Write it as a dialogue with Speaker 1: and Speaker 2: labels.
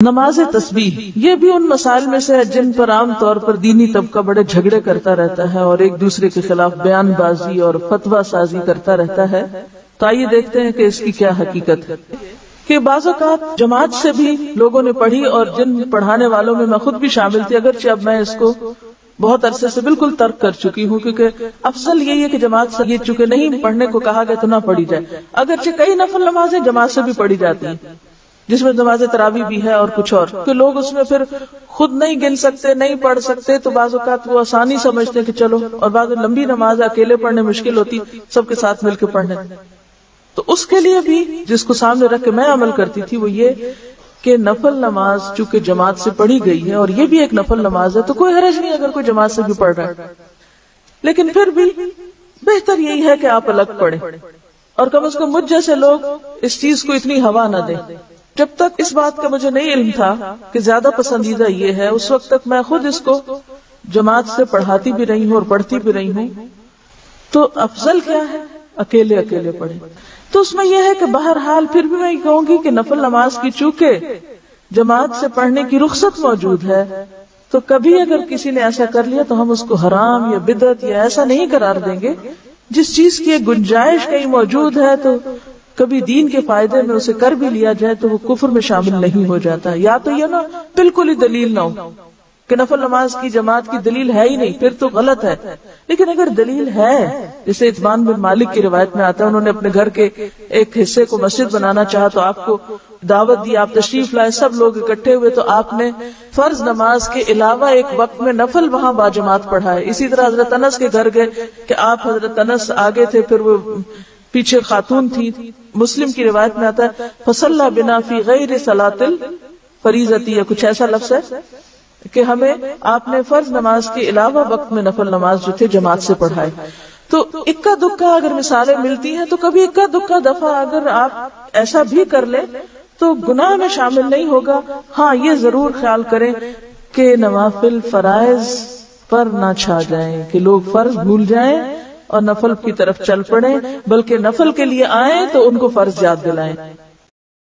Speaker 1: نماز تسبیح یہ بھی ان مسائل میں سے ہے جن پر عام طور پر دینی طبقہ بڑے جھگڑے کرتا رہتا ہے اور ایک دوسرے کے خلاف بیان بازی اور فتویٰ سازی کرتا رہتا ہے. تو آئیے دیکھتے ہیں کہ اس کی کیا حقیقت ہے. کہ بعض اوقات جماعت سے بھی لوگوں نے پڑھی اور جن پڑھانے والوں میں میں خود بھی شامل تھی، اگرچہ اب میں اس کو بہت عرصے سے بالکل ترک کر چکی ہوں، کیونکہ افضل یہی ہے کہ جماعت سے یہ چونکہ نہیں پڑھنے کو کہا گیا تو نہ پڑھی جائے. اگرچہ کئی نفل نمازیں جماعت سے بھی پڑھی جاتی ہیں، جس میں نماز تراویح بھی ہے اور کچھ اور، کہ لوگ اس میں پھر خود نہیں گن سکتے، نہیں پڑھ سکتے، تو بعض اوقات وہ آسانی سمجھتے کہ چلو، اور بعض لمبی نماز اکیلے پڑھنے مشکل ہوتی، سب کے ساتھ مل کے پڑھنے. تو اس کے لیے بھی جس کو سامنے رکھ کے میں عمل کرتی تھی وہ یہ کہ نفل نماز چونکہ جماعت سے پڑھی گئی ہے اور یہ بھی ایک نفل نماز ہے تو کوئی حرج نہیں اگر کوئی جماعت سے بھی پڑھ رہا ہے، لیکن پھر بھی بہتر یہی ہے کہ آپ الگ پڑھیں، اور کم از کم مجھ جیسے لوگ اس چیز کو اتنی ہوا نہ دیں. جب تک اس بات کا مجھے نہیں علم تھا کہ زیادہ پسندیدہ یہ ہے، اس وقت تک میں خود اس کو جماعت سے پڑھاتی بھی رہی ہوں اور پڑھتی بھی رہی ہوں. تو افضل کیا ہے؟ اکیلے پڑھیں. تو اس میں یہ ہے کہ بہرحال پھر بھی میں یہ کہوں گی کہ نفل نماز کی چونکہ جماعت سے پڑھنے کی رخصت موجود ہے، تو کبھی اگر کسی نے ایسا کر لیا تو ہم اس کو حرام یا بدعت یا ایسا نہیں قرار دیں گے. جس چیز کی ایک گنجائش کہیں موجود ہے تو کبھی دین کے فائدے میں اسے کر بھی لیا جائے تو وہ کفر میں شامل نہیں ہو جاتا. یا تو یہ نا بالکل ہی دلیل نہ ہو کہ نفل نماز کی جماعت کی دلیل ہے ہی نہیں، پھر تو غلط ہے. لیکن اگر دلیل ہے، جیسے عثمان بن مالک کی روایت میں آتا ہے، انہوں نے اپنے گھر کے ایک حصے کو مسجد بنانا چاہا تو آپ کو دعوت دی، آپ تشریف لائے، سب لوگ اکٹھے ہوئے تو آپ نے فرض نماز کے علاوہ ایک وقت میں نفل وہاں باجماعت پڑھائے. اسی طرح حضرت انس کے گھر گئے کہ آپ حضرت انس آگے تھے، پھر وہ پیچھے خاتون تھی. مسلم کی روایت میں آتا ہے فصلی بنا فی غیر صلاۃ الفریضۃ، یا کچھ ایسا لفظ ہے کہ ہمیں آپ نے فرض نماز کے علاوہ وقت میں نفل نماز جو تھے جماعت سے پڑھائے. تو اکا دکا اگر مثالیں ملتی ہیں تو کبھی اکا دکا دفعہ اگر آپ ایسا بھی کر لیں تو گناہ میں شامل نہیں ہوگا. ہاں یہ ضرور خیال کریں کہ نوافل فرائض پر نہ چھا جائیں، کہ لوگ فرض بھول جائیں اور نفل کی طرف چل پڑیں، بلکہ نفل کے لیے آئیں تو ان کو فرض یاد دلائیں.